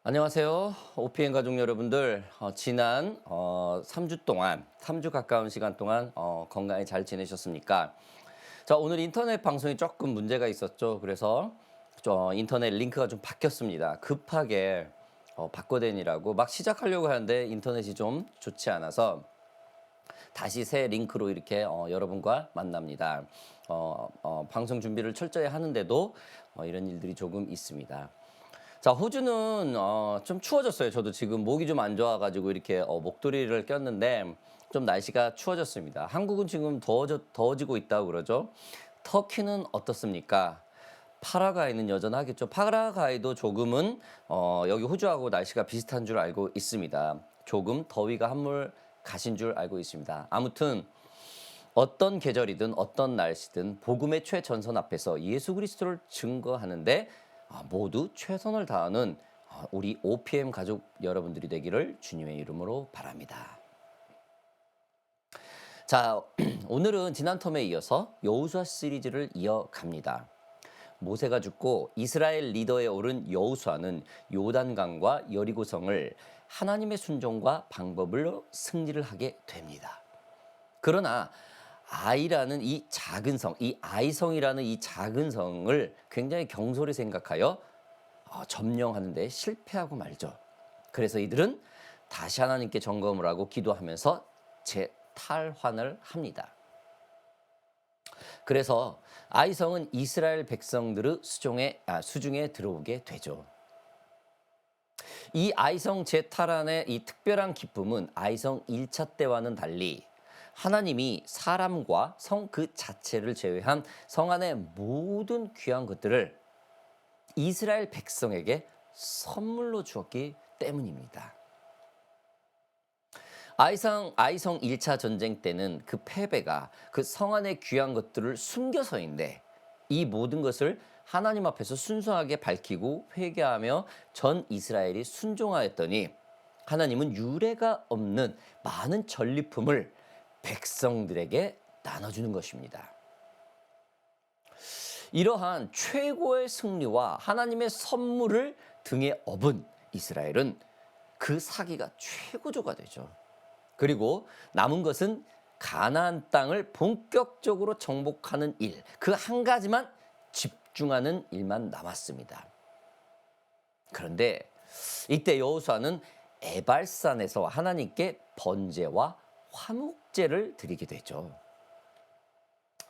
안녕하세요. OPN 가족 여러분들, 지난 3주 동안, 3주 가까운 시간 동안 건강히 잘 지내셨습니까? 자, 오늘 인터넷 방송이 조금 문제가 있었죠. 그래서 인터넷 링크가 좀 바뀌었습니다. 급하게 바꿔대니라고 막 시작하려고 하는데 인터넷이 좀 좋지 않아서 다시 새 링크로 이렇게 여러분과 만납니다. 방송 준비를 철저히 하는데도 이런 일들이 조금 있습니다. 자, 호주는 좀 추워졌어요. 저도 지금 목이 좀 안 좋아가지고 이렇게 목도리를 꼈는데 좀 날씨가 추워졌습니다. 한국은 지금 더워지고 있다고 그러죠. 터키는 어떻습니까? 파라과이는 여전하겠죠. 파라과이도 조금은 여기 호주하고 날씨가 비슷한 줄 알고 있습니다. 조금 더위가 한물 가신 줄 알고 있습니다. 아무튼 어떤 계절이든 어떤 날씨든 복음의 최전선 앞에서 예수 그리스도를 증거하는데 모두 최선을 다하는 우리 OPM 가족 여러분들이 되기를 주님의 이름으로 바랍니다. 자, 오늘은 지난 텀에 이어서 여호수아 시리즈를 이어갑니다. 모세가 죽고 이스라엘 리더에 오른 여호수아는 요단강과 여리고성을 하나님의 순종과 방법으로 승리를 하게 됩니다. 그러나 아이라는 이 작은 성, 이 아이성이라는 이 작은 성을 굉장히 경솔히 생각하여 점령하는 데 실패하고 말죠. 그래서 이들은 다시 하나님께 점검을 하고 기도하면서 재탈환을 합니다. 그래서 아이성은 이스라엘 백성들의 수중에 들어오게 되죠. 이 아이성 재탈환의 이 특별한 기쁨은 아이성 1차 때와는 달리 하나님이 사람과 성 그 자체를 제외한 성 안의 모든 귀한 것들을 이스라엘 백성에게 선물로 주었기 때문입니다. 아이성 1차 전쟁 때는 그 패배가 그 성 안의 귀한 것들을 숨겨서인데 이 모든 것을 하나님 앞에서 순수하게 밝히고 회개하며 전 이스라엘이 순종하였더니 하나님은 유례가 없는 많은 전리품을 백성들에게 나눠주는 것입니다. 이러한 최고의 승리와 하나님의 선물을 등에 업은 이스라엘은 그 사기가 최고조가 되죠. 그리고 남은 것은 가나안 땅을 본격적으로 정복하는 일, 그 한 가지만 집중하는 일만 남았습니다. 그런데 이때 여호수아는 에발산에서 하나님께 번제와 화목제를 드리게 되죠.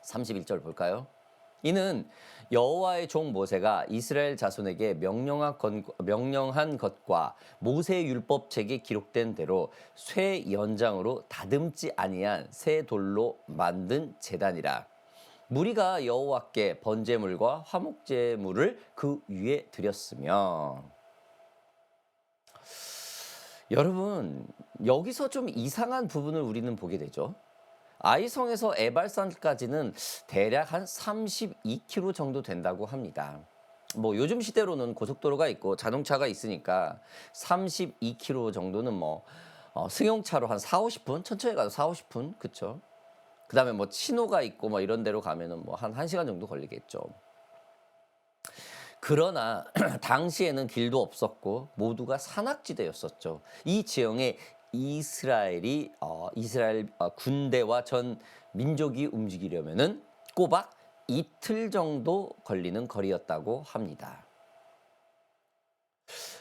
31절 볼까요? 이는 여호와의 종 모세가 이스라엘 자손에게 명령한 것과 모세의 율법책에 기록된 대로 쇠 연장으로 다듬지 아니한 새 돌로 만든 제단이라. 무리가 여호와께 번제물과 화목제물을 그 위에 드렸으며. 여러분, 여기서 좀 이상한 부분을 우리는 보게 되죠. 아이성에서 에발산까지는 대략 한 32km 정도 된다고 합니다. 뭐 요즘 시대로는 고속도로가 있고 자동차가 있으니까 32km 정도는 승용차로 한 4, 50분, 천천히 가도 4, 50분, 그쵸? 그다음에 뭐 신호가 있고 뭐 이런 데로 가면은 뭐 한 1시간 정도 걸리겠죠. 그러나 당시에는 길도 없었고 모두가 산악지대였었죠. 이 지형에 이스라엘 군대와 전 민족이 움직이려면은 꼬박 이틀 정도 걸리는 거리였다고 합니다.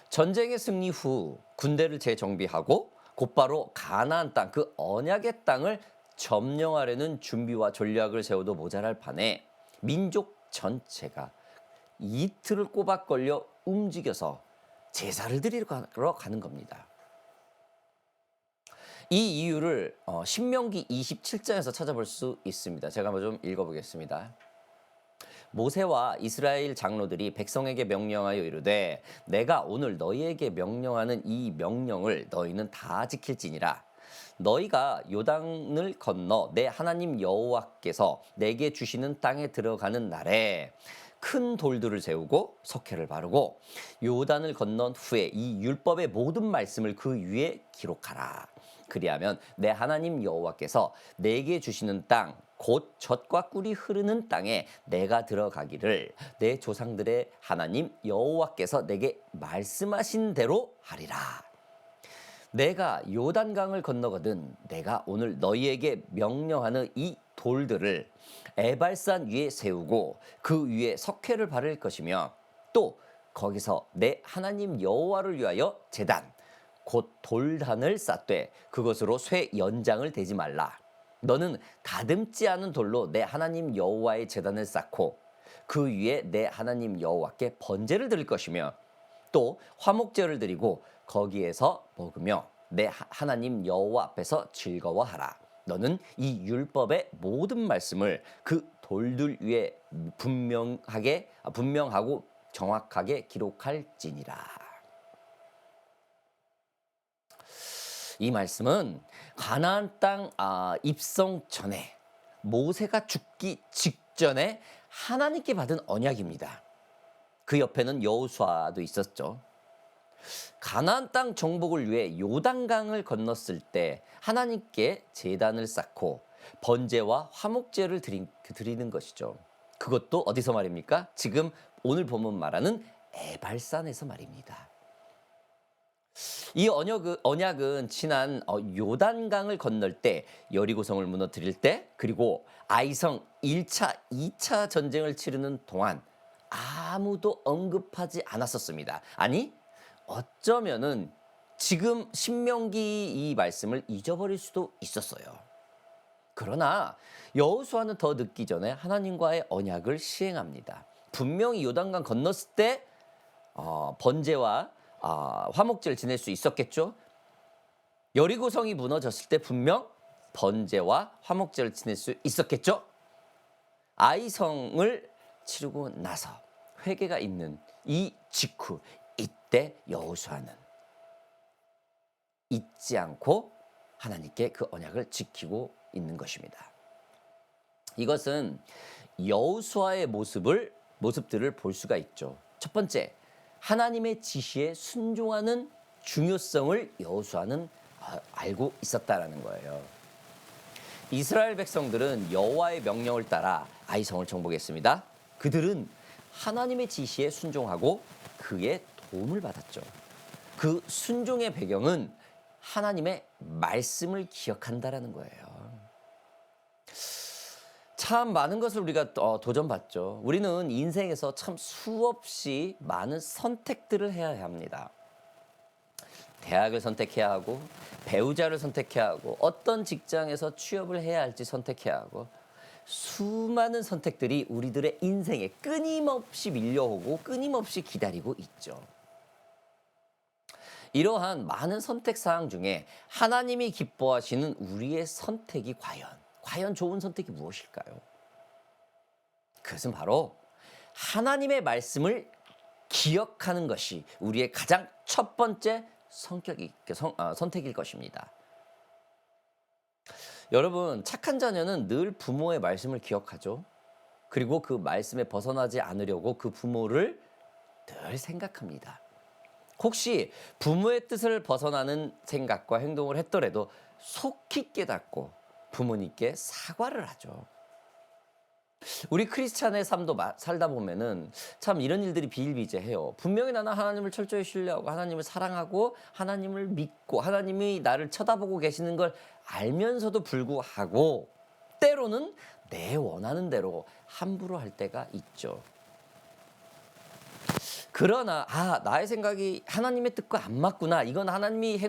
전쟁의 승리 후 군대를 재정비하고 곧바로 가나안 땅, 그 언약의 땅을 점령하려는 준비와 전략을 세워도 모자랄 판에 민족 전체가 이틀을 꼬박 걸려 움직여서 제사를 드리러 가는 겁니다. 이 이유를 신명기 27장에서 찾아볼 수 있습니다. 제가 한번 좀 읽어보겠습니다. 모세와 이스라엘 장로들이 백성에게 명령하여 이르되 내가 오늘 너희에게 명령하는 이 명령을 너희는 다 지킬지니라. 너희가 요단을 건너 내 하나님 여호와께서 내게 주시는 땅에 들어가는 날에 큰 돌들을 세우고 석회를 바르고 요단을 건넌 후에 이 율법의 모든 말씀을 그 위에 기록하라. 그리하면 내 하나님 여호와께서 내게 주시는 땅 곧 젖과 꿀이 흐르는 땅에 내가 들어가기를 내 조상들의 하나님 여호와께서 내게 말씀하신 대로 하리라. 내가 요단강을 건너거든 내가 오늘 너희에게 명령하는 이 돌들을 에발산 위에 세우고 그 위에 석회를 바를 것이며 또 거기서 내 하나님 여호와를 위하여 제단 곧 돌단을 쌓되 그것으로 쇠 연장을 대지 말라. 너는 다듬지 않은 돌로 내 하나님 여호와의 제단을 쌓고 그 위에 내 하나님 여호와께 번제를 드릴 것이며 또 화목제를 드리고 거기에서 먹으며 내 하나님 여호와 앞에서 즐거워하라. 너는 이 율법의 모든 말씀을 그 돌들 위에 분명하고 정확하게 기록할지니라. 이 말씀은 가나안 땅 입성 전에 모세가 죽기 직전에 하나님께 받은 언약입니다. 그 옆에는 여호수아도 있었죠. 가나안 땅 정복을 위해 요단강을 건넜을 때 하나님께 제단을 쌓고 번제와 화목제를 드리는 것이죠. 그것도 어디서 말입니까? 지금 오늘 본문 말하는 에발산에서 말입니다. 이 언약은 지난 요단강을 건널 때 여리고성을 무너뜨릴 때 그리고 아이성 1차, 2차 전쟁을 치르는 동안 아무도 언급하지 않았었습니다. 아니 어쩌면은 지금 신명기 이 말씀을 잊어버릴 수도 있었어요. 그러나 여호수아는 더 늦기 전에 하나님과의 언약을 시행합니다. 분명히 요단강 건넜을 때 번제와 화목제를 지낼 수 있었겠죠. 여리고성이 무너졌을 때 분명 번제와 화목제를 지낼 수 있었겠죠. 아이성을 치르고 나서 회개가 있는 이 직후 이때 여호수아는 잊지 않고 하나님께 그 언약을 지키고 있는 것입니다. 이것은 여호수아의 모습들을 볼 수가 있죠. 첫 번째, 하나님의 지시에 순종하는 중요성을 여호수아는 알고 있었다라는 거예요. 이스라엘 백성들은 여호와의 명령을 따라 아이성을 정복했습니다. 그들은 하나님의 지시에 순종하고 그의 도움을 받았죠. 그 순종의 배경은 하나님의 말씀을 기억한다라는 거예요. 참 많은 것을 우리가 도전받죠. 우리는 인생에서 참 수없이 많은 선택들을 해야 합니다. 대학을 선택해야 하고 배우자를 선택해야 하고 어떤 직장에서 취업을 해야 할지 선택해야 하고 수많은 선택들이 우리들의 인생에 끊임없이 밀려오고 끊임없이 기다리고 있죠. 이러한 많은 선택 사항 중에 하나님이 기뻐하시는 우리의 선택이 과연 좋은 선택이 무엇일까요? 그것은 바로 하나님의 말씀을 기억하는 것이 우리의 가장 첫 번째 선택일 것입니다. 여러분, 착한 자녀는 늘 부모의 말씀을 기억하죠. 그리고 그 말씀에 벗어나지 않으려고 그 부모를 늘 생각합니다. 혹시 부모의 뜻을 벗어나는 생각과 행동을 했더라도 속히 깨닫고 부모님께 사과를 하죠. 우리 크리스찬의 삶도 살다 보면은 참 이런 일들이 비일비재해요. 분명히 나는 하나님을 철저히 신뢰하고 하나님을 사랑하고 하나님을 믿고 하나님이 나를 쳐다보고 계시는 걸 알면서도 불구하고 때로는 내 원하는 대로 함부로 할 때가 있죠. 그러나 나의 생각이 하나님의 뜻과 안 맞구나. 이건 하나님이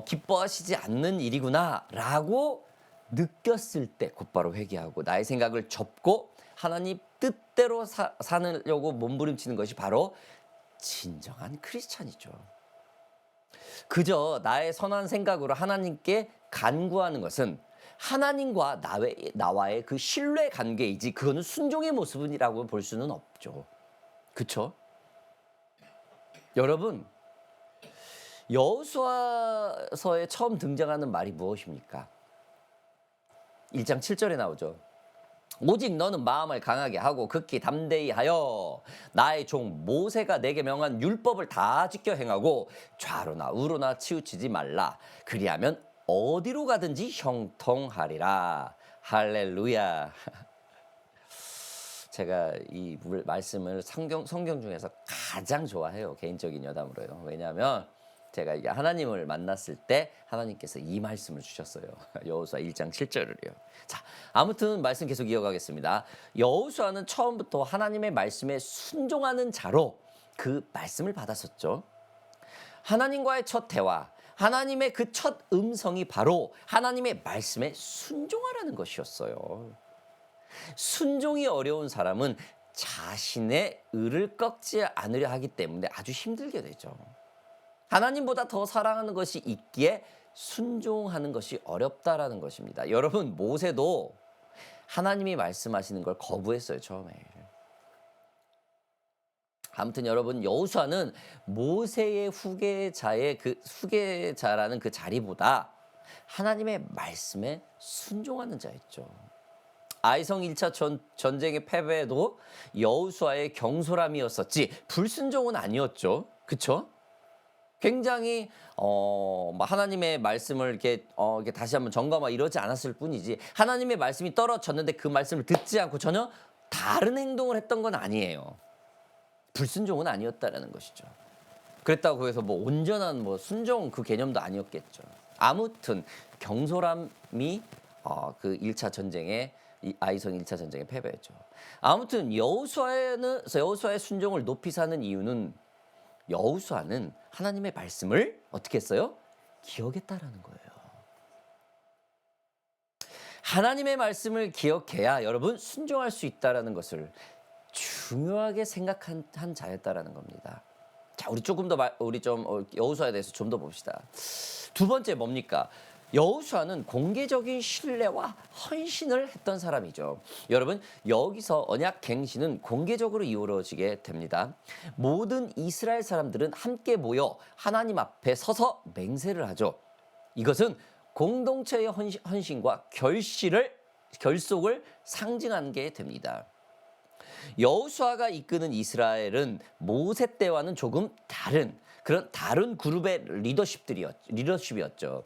기뻐하시지 않는 일이구나 라고 느꼈을 때 곧바로 회개하고 나의 생각을 접고 하나님 뜻대로 사려고 몸부림치는 것이 바로 진정한 크리스찬이죠. 그저 나의 선한 생각으로 하나님께 간구하는 것은 하나님과 나와의 그 신뢰 관계이지 그거는 순종의 모습이라고 볼 수는 없죠. 그렇죠? 여러분, 여호수아서에 처음 등장하는 말이 무엇입니까? 1장 7절에 나오죠. 오직 너는 마음을 강하게 하고 극히 담대히 하여 나의 종 모세가 내게 명한 율법을 다 지켜 행하고 좌로나 우로나 치우치지 말라. 그리하면 어디로 가든지 형통하리라. 할렐루야. 제가 이 말씀을 성경 중에서 가장 좋아해요. 개인적인 여담으로요. 왜냐하면 제가 이게 하나님을 만났을 때 하나님께서 이 말씀을 주셨어요. 여호수아 1장 7절을요. 자, 아무튼 말씀 계속 이어가겠습니다. 여호수아는 처음부터 하나님의 말씀에 순종하는 자로 그 말씀을 받았었죠. 하나님과의 첫 대화, 하나님의 그 첫 음성이 바로 하나님의 말씀에 순종하라는 것이었어요. 순종이 어려운 사람은 자신의 의를 꺾지 않으려 하기 때문에 아주 힘들게 되죠. 하나님보다 더 사랑하는 것이 있기에 순종하는 것이 어렵다라는 것입니다. 여러분, 모세도 하나님이 말씀하시는 걸 거부했어요, 처음에. 아무튼 여러분, 여호수아는 모세의 후계자라는 그 자리보다 하나님의 말씀에 순종하는 자였죠. 아이성 1차 전쟁의 패배도 여호수아의 경솔함이었었지 불순종은 아니었죠. 그렇죠? 굉장히 하나님의 말씀을 이렇게 다시 한번 점검하고 이러지 않았을 뿐이지 하나님의 말씀이 떨어졌는데 그 말씀을 듣지 않고 전혀 다른 행동을 했던 건 아니에요. 불순종은 아니었다라는 것이죠. 그랬다고 해서 뭐 온전한 순종 그 개념도 아니었겠죠. 아무튼 경솔함이 그 1차 전쟁의 아이성 1차 전쟁의 패배였죠. 아무튼 여호수아의 순종을 높이 사는 이유는 여호수아는 하나님의 말씀을 어떻게 했어요? 기억했다라는 거예요. 하나님의 말씀을 기억해야 여러분 순종할 수 있다라는 것을 중요하게 생각한 자였다라는 겁니다. 자, 우리 조금 더 여호수아에 대해서 좀 더 봅시다. 두 번째 뭡니까? 여호수아는 공개적인 신뢰와 헌신을 했던 사람이죠. 여러분, 여기서 언약 갱신은 공개적으로 이루어지게 됩니다. 모든 이스라엘 사람들은 함께 모여 하나님 앞에 서서 맹세를 하죠. 이것은 공동체의 헌신과 결속을 상징하는 게 됩니다. 여호수아가 이끄는 이스라엘은 모세 때와는 조금 다른 그룹의 리더십이었죠.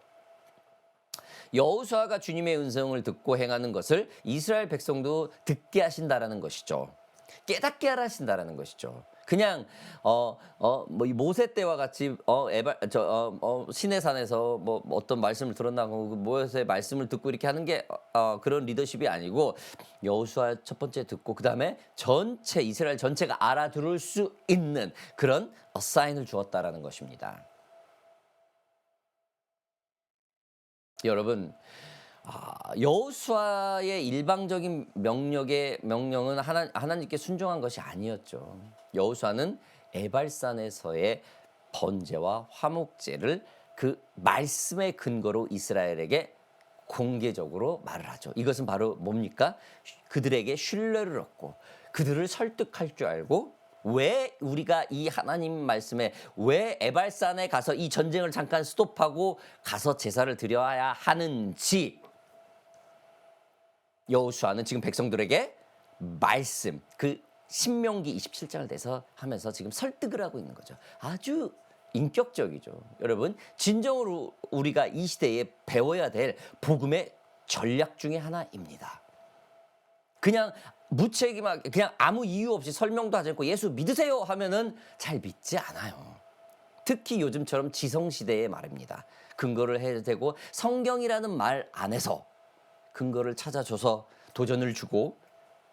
여호수아가 주님의 음성을 듣고 행하는 것을 이스라엘 백성도 듣게 하신다라는 것이죠. 깨닫게 하신다라는 것이죠. 그냥 이 모세 때와 같이 시내산에서 어떤 말씀을 들었나고 모세의 말씀을 듣고 이렇게 하는 게 그런 리더십이 아니고 여호수아 첫 번째 듣고 그다음에 이스라엘 전체가 알아들을 수 있는 그런 어사인을 주었다라는 것입니다. 여러분, 여호수아의 일방적인 명령은 하나님께 순종한 것이 아니었죠. 여호수아는 에발산에서의 번제와 화목제를 그 말씀의 근거로 이스라엘에게 공개적으로 말을 하죠. 이것은 바로 뭡니까? 그들에게 신뢰를 얻고 그들을 설득할 줄 알고 왜 우리가 이 하나님 말씀에 왜 에발산에 가서 이 전쟁을 잠깐 스톱하고 가서 제사를 드려야 하는지 여호수아는 지금 백성들에게 말씀 그 신명기 27장을 내서 하면서 지금 설득을 하고 있는 거죠. 아주 인격적이죠. 여러분, 진정으로 우리가 이 시대에 배워야 될 복음의 전략 중에 하나입니다. 그냥 무책임하게 그냥 아무 이유 없이 설명도 하지 않고 예수 믿으세요 하면은 잘 믿지 않아요. 특히 요즘처럼 지성시대의 말입니다. 근거를 해야 되고 성경이라는 말 안에서 근거를 찾아줘서 도전을 주고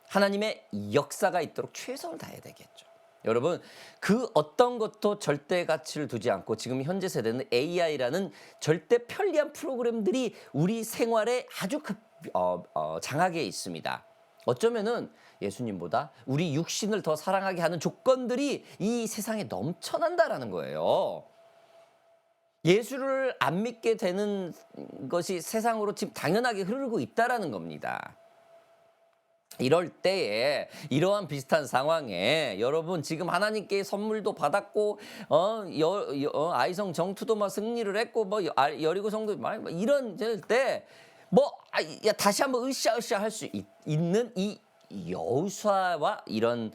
하나님의 역사가 있도록 최선을 다해야 되겠죠. 여러분, 그 어떤 것도 절대 가치를 두지 않고 지금 현재 세대는 AI라는 절대 편리한 프로그램들이 우리 생활에 아주 장하게 있습니다. 어쩌면은 예수님보다 우리 육신을 더 사랑하게 하는 조건들이 이 세상에 넘쳐난다라는 거예요. 예수를 안 믿게 되는 것이 세상으로 지금 당연하게 흐르고 있다라는 겁니다. 이럴 때에 이러한 비슷한 상황에 여러분 지금 하나님께 선물도 받았고 아이성 정투도 승리를 했고 여리고 성도 이런 때 야, 다시 한번 으쌰으쌰 할 수 있는 이 여호수아와 이런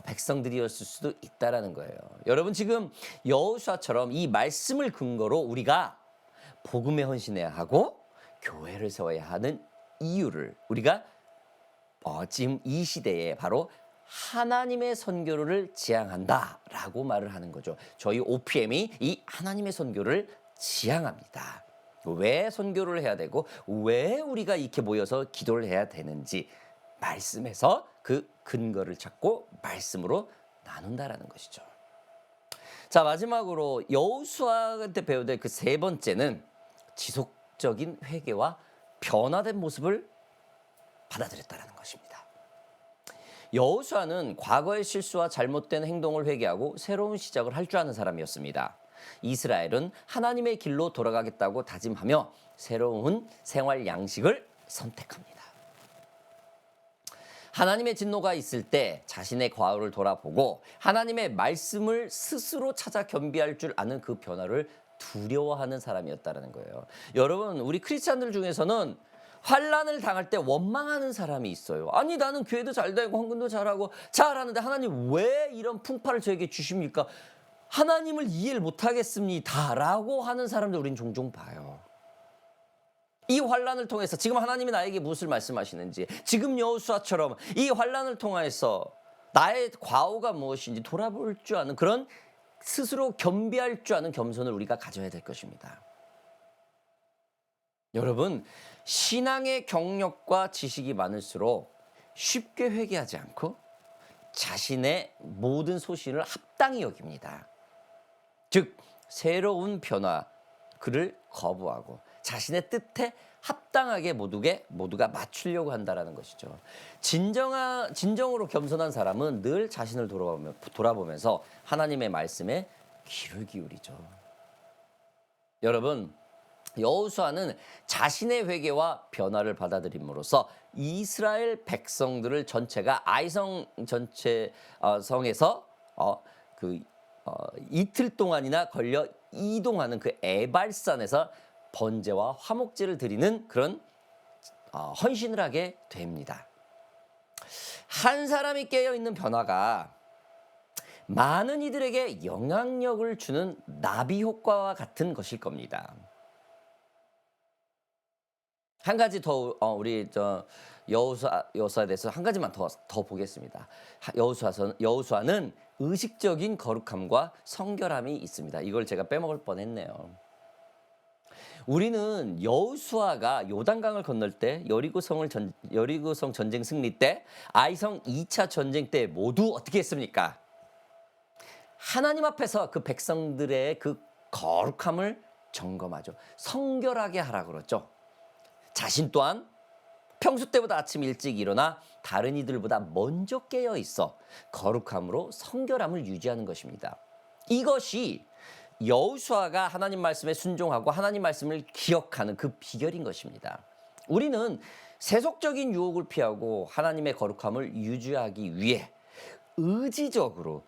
백성들이었을 수도 있다라는 거예요. 여러분 지금 여호수아처럼 이 말씀을 근거로 우리가 복음에 헌신해야 하고 교회를 세워야 하는 이유를 우리가 지금 이 시대에 바로 하나님의 선교를 지향한다라고 말을 하는 거죠. 저희 OPM이 이 하나님의 선교를 지향합니다. 왜 선교를 해야 되고 왜 우리가 이렇게 모여서 기도를 해야 되는지 말씀에서 그 근거를 찾고 말씀으로 나눈다라는 것이죠. 자, 마지막으로 여호수아한테 배워야 될 그 세 번째는 지속적인 회개와 변화된 모습을 받아들였다라는 것입니다. 여호수아는 과거의 실수와 잘못된 행동을 회개하고 새로운 시작을 할 줄 아는 사람이었습니다. 이스라엘은 하나님의 길로 돌아가겠다고 다짐하며 새로운 생활 양식을 선택합니다. 하나님의 진노가 있을 때 자신의 과거를 돌아보고 하나님의 말씀을 스스로 찾아 겸비할 줄 아는 그 변화를 두려워하는 사람이었다는 거예요. 여러분, 우리 크리스찬들 중에서는 환난을 당할 때 원망하는 사람이 있어요. 아니, 나는 교회도 잘 다니고 헌금도 잘하고 잘하는데 하나님 왜 이런 풍파를 저에게 주십니까? 하나님을 이해를 못하겠습니다 라고 하는 사람들 우린 종종 봐요. 이 환난을 통해서 지금 하나님이 나에게 무엇을 말씀하시는지, 지금 여호수아처럼 이 환난을 통해서 나의 과오가 무엇인지 돌아볼 줄 아는 그런 스스로 겸비할 줄 아는 겸손을 우리가 가져야 될 것입니다. 여러분, 신앙의 경력과 지식이 많을수록 쉽게 회개하지 않고 자신의 모든 소신을 합당히 여깁니다. 즉, 새로운 변화, 그를 거부하고 자신의 뜻에 합당하게 모두가 맞추려고 한다는 것이죠. 진정으로 겸손한 사람은 늘 자신을 돌아보면서 하나님의 말씀에 귀를 기울이죠. 여러분, 여호수아는 자신의 회개와 변화를 받아들임으로써 이스라엘 백성들을 전체가 아이성 성에서 이틀 동안이나 걸려 이동하는 그 에발산에서 번제와 화목제를 드리는 그런 헌신을 하게 됩니다. 한 사람이 깨어있는 변화가 많은 이들에게 영향력을 주는 나비 효과와 같은 것일 겁니다. 한 가지 더 우리 여호수아에 대해서 한 가지만 더 보겠습니다. 여호수아는 의식적인 거룩함과 성결함이 있습니다. 이걸 제가 빼먹을 뻔했네요. 우리는 여호수아가 요단강을 건널 때, 여리고성 전쟁 승리 때, 아이성 2차 전쟁 때 모두 어떻게 했습니까? 하나님 앞에서 그 백성들의 그 거룩함을 점검하죠. 성결하게 하라 그러죠. 자신 또한 평소 때보다 아침 일찍 일어나 다른 이들보다 먼저 깨어 있어 거룩함으로 성결함을 유지하는 것입니다. 이것이 여호수아가 하나님 말씀에 순종하고 하나님 말씀을 기억하는 그 비결인 것입니다. 우리는 세속적인 유혹을 피하고 하나님의 거룩함을 유지하기 위해 의식적으로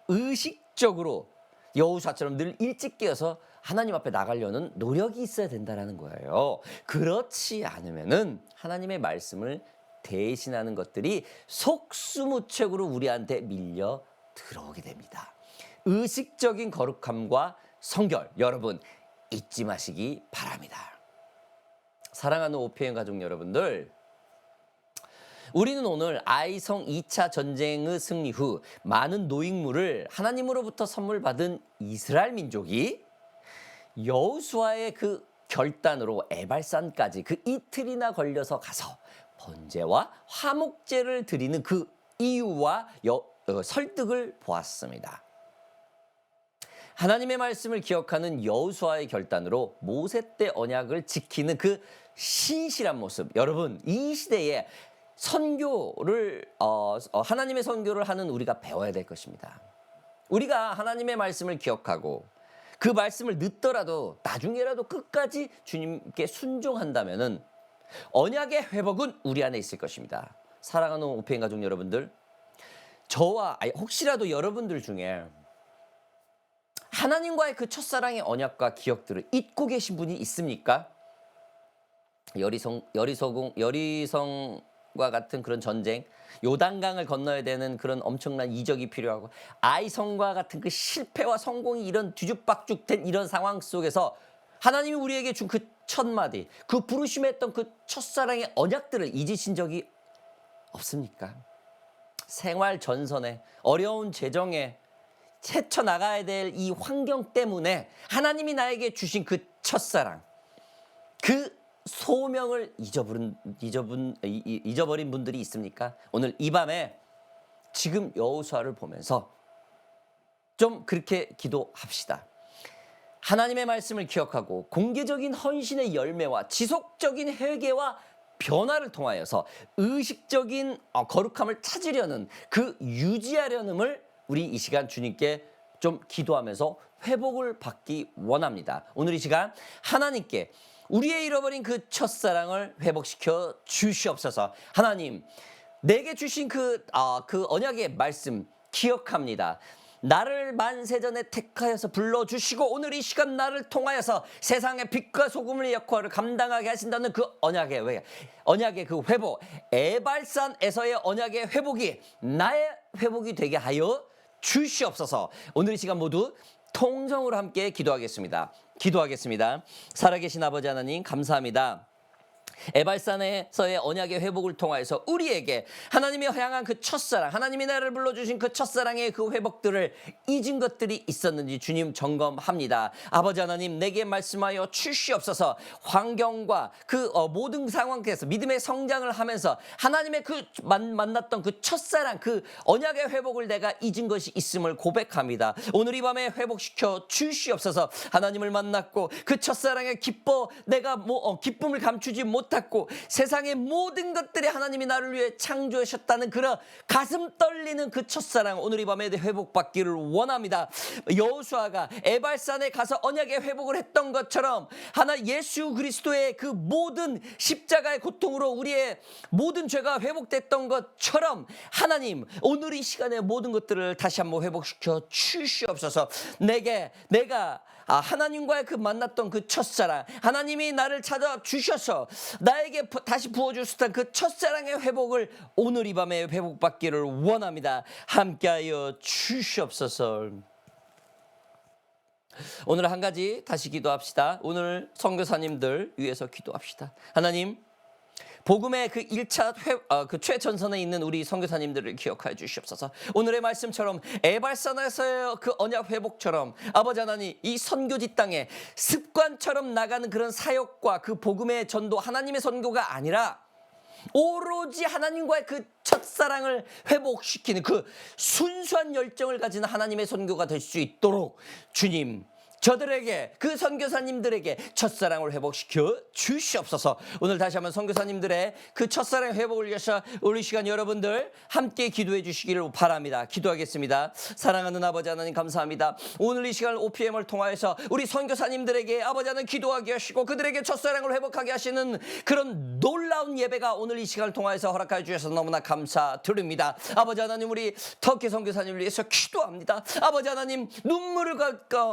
여호수아처럼 늘 일찍 깨어서 하나님 앞에 나가려는 노력이 있어야 된다는 거예요. 그렇지 않으면은 하나님의 말씀을 대신하는 것들이 속수무책으로 우리한테 밀려 들어오게 됩니다. 의식적인 거룩함과 성결, 여러분 잊지 마시기 바랍니다. 사랑하는 OPM 가족 여러분들, 우리는 오늘 아이성 2차 전쟁의 승리 후 많은 노획물을 하나님으로부터 선물 받은 이스라엘 민족이 여호수아의 그 결단으로 에발산까지 그 이틀이나 걸려서 가서 번제와 화목제를 드리는 그 이유와 설득을 보았습니다. 하나님의 말씀을 기억하는 여호수아의 결단으로 모세 때 언약을 지키는 그 신실한 모습, 여러분 이 시대에 선교를 하나님의 선교를 하는 우리가 배워야 될 것입니다. 우리가 하나님의 말씀을 기억하고 그 말씀을 늦더라도 나중에라도 끝까지 주님께 순종한다면은 언약의 회복은 우리 안에 있을 것입니다. 사랑하는 OPM 가족 여러분들, 혹시라도 여러분들 중에 하나님과의 그 첫사랑의 언약과 기억들을 잊고 계신 분이 있습니까? 여리성과 같은 그런 전쟁, 요단강을 건너야 되는 그런 엄청난 이적이 필요하고, 아이성과 같은 그 실패와 성공이 이런 뒤죽박죽된 이런 상황 속에서 하나님이 우리에게 준 그 첫 마디, 그 부르심에 했던 그 첫사랑의 언약들을 잊으신 적이 없습니까? 생활 전선에, 어려운 재정에, 헤쳐나가야 될 이 환경 때문에 하나님이 나에게 주신 그 첫사랑, 그 소명을 잊어버린 분들이 있습니까? 오늘 이 밤에 지금 여호수아를 보면서 좀 그렇게 기도합시다. 하나님의 말씀을 기억하고 공개적인 헌신의 열매와 지속적인 회개와 변화를 통하여서 의식적인 거룩함을 찾으려는, 그 유지하려는을 우리 이 시간 주님께 좀 기도하면서 회복을 받기 원합니다. 오늘 이 시간 하나님께 우리의 잃어버린 그 첫사랑을 회복시켜 주시옵소서. 하나님, 내게 주신 그 언약의 말씀 기억합니다. 나를 만세전에 택하여서 불러주시고 오늘 이 시간 나를 통하여서 세상의 빛과 소금의 역할을 감당하게 하신다는 그 언약의 그 회복, 에발산에서의 언약의 회복이 나의 회복이 되게 하여 주시옵소서. 오늘 이 시간 모두 통성으로 함께 기도하겠습니다. 살아계신 아버지 하나님, 감사합니다. 에발산에서의 언약의 회복을 통하여서 우리에게 하나님이 향한 그 첫사랑, 하나님이 나를 불러주신 그 첫사랑의 그 회복들을 잊은 것들이 있었는지 주님 점검합니다. 아버지 하나님, 내게 말씀하여 주시옵소서. 환경과 그 모든 상황에서 믿음의 성장을 하면서 하나님의 그 만났던 그 첫사랑, 그 언약의 회복을 내가 잊은 것이 있음을 고백합니다. 오늘 이 밤에 회복시켜 주시옵소서. 하나님을 만났고 그 첫사랑에 내가 기쁨을 감추지 못하고 세상의 모든 것들이 하나님이 나를 위해 창조하셨다는 그런 가슴 떨리는 그 첫사랑, 오늘 이 밤에 회복받기를 원합니다. 여호수아가 에발산에 가서 언약의 회복을 했던 것처럼 예수 그리스도의 그 모든 십자가의 고통으로 우리의 모든 죄가 회복됐던 것처럼 하나님, 오늘 이 시간에 모든 것들을 다시 한번 회복시켜 주시옵소서. 내가 하나님과의 그 만났던 그 첫사랑, 하나님이 나를 찾아주셔서 나에게 다시 부어주셨던 그 첫사랑의 회복을 오늘 이 밤에 회복받기를 원합니다. 함께하여 주시옵소서. 오늘 한 가지 다시 기도합시다. 오늘 선교사님들 위해서 기도합시다. 하나님, 복음의 그 1차 그 최전선에 있는 우리 선교사님들을 기억하여 주시옵소서. 오늘의 말씀처럼 에발산에서의 그 언약 회복처럼 아버지 하나님, 이 선교지 땅에 습관처럼 나가는 그런 사역과 그 복음의 전도, 하나님의 선교가 아니라 오로지 하나님과의 그 첫사랑을 회복시키는 그 순수한 열정을 가진 하나님의 선교가 될 수 있도록 주님, 저들에게, 그 선교사님들에게 첫사랑을 회복시켜 주시옵소서. 오늘 다시 한번 선교사님들의 그 첫사랑 회복을 위해서 우리 시간 여러분들 함께 기도해 주시기를 바랍니다. 기도하겠습니다. 사랑하는 아버지 하나님, 감사합니다. 오늘 이 시간 OPM을 통하여서 우리 선교사님들에게 아버지 하나님 기도하게 하시고 그들에게 첫사랑을 회복하게 하시는 그런 놀라운 예배가 오늘 이 시간을 통하여서 허락하여 주셔서 너무나 감사드립니다. 아버지 하나님, 우리 터키 선교사님을 위해서 기도합니다. 아버지 하나님, 눈물을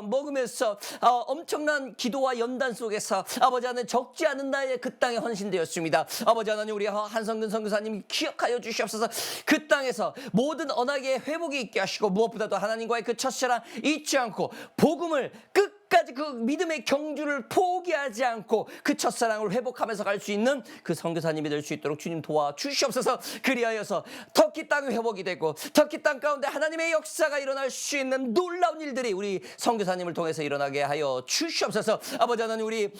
먹으면서 엄청난 기도와 연단 속에서 아버지 하나님, 적지 않은 나이에 그 땅에 헌신되었습니다. 아버지 하나님, 우리 한성근 선교사님 기억하여 주시옵소서. 그 땅에서 모든 언약의 회복이 있게 하시고 무엇보다도 하나님과의 그 첫사랑 잊지 않고 복음을 끝까지 그 믿음의 경주를 포기하지 않고 그 첫사랑을 회복하면서 갈 수 있는 그 선교사님이 될 수 있도록 주님 도와주시옵소서. 그리하여서 터키 땅의 회복이 되고 터키 땅 가운데 하나님의 역사가 일어날 수 있는 놀라운 일들이 우리 선교사님을 통해서 일어나게 하여 주시옵소서. 아버지 하나님, 우리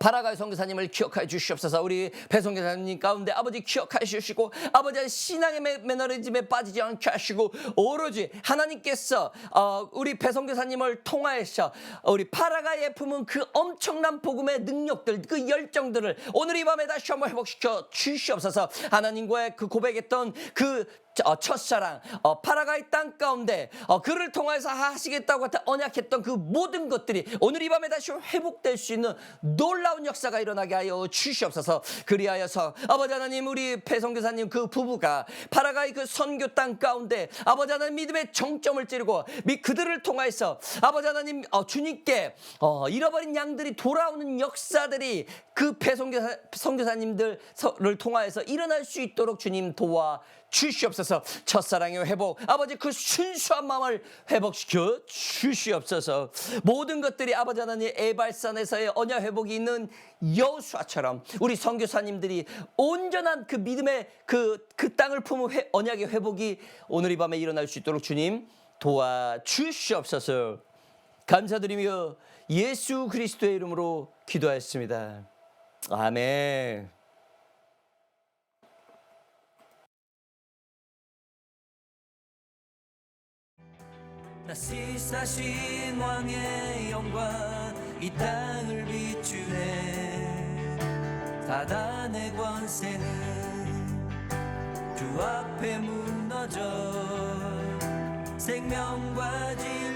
파라과이 선교사님을 기억하여 주시옵소서. 우리 배 선교사님 가운데 아버지 기억하여 주시고 아버지 신앙의 매너리즘에 빠지지 않게 하시고 오로지 하나님께서 우리 배 선교사님을 통하여서 우리 파라과이에 품은 그 엄청난 복음의 능력들, 그 열정들을 오늘 이 밤에 다시 한번 회복시켜 주시옵소서. 하나님과의 그 고백했던 그 첫사랑 파라가이 땅 가운데 그를 통해서 하시겠다고 언약했던 그 모든 것들이 오늘 이 밤에 다시 회복될 수 있는 놀라운 역사가 일어나게 하여 주시옵소서. 그리하여서 아버지 하나님, 우리 배성교사님 그 부부가 파라가이 그 선교 땅 가운데 아버지 하나님 믿음의 정점을 찌르고 그들을 통해서 아버지 하나님 주님께 잃어버린 양들이 돌아오는 역사들이 그 선교사님들을 통하여서 일어날 수 있도록 주님 도와 주시옵소서. 첫사랑의 회복, 아버지 그 순수한 마음을 회복시켜 주시옵소서. 모든 것들이 아버지 하나님 에발산에서의 언약 회복이 있는 여호수아처럼 우리 선교사님들이 온전한 그 믿음의 그 땅을 품은 언약의 회복이 오늘 이 밤에 일어날 수 있도록 주님 도와 주시옵소서. 감사드리며 예수 그리스도의 이름으로 기도하였습니다. 아멘. 나 시사신 왕의 영광 이 땅을 비추네. 사단의 권세는 주 앞에 무너져 생명과 지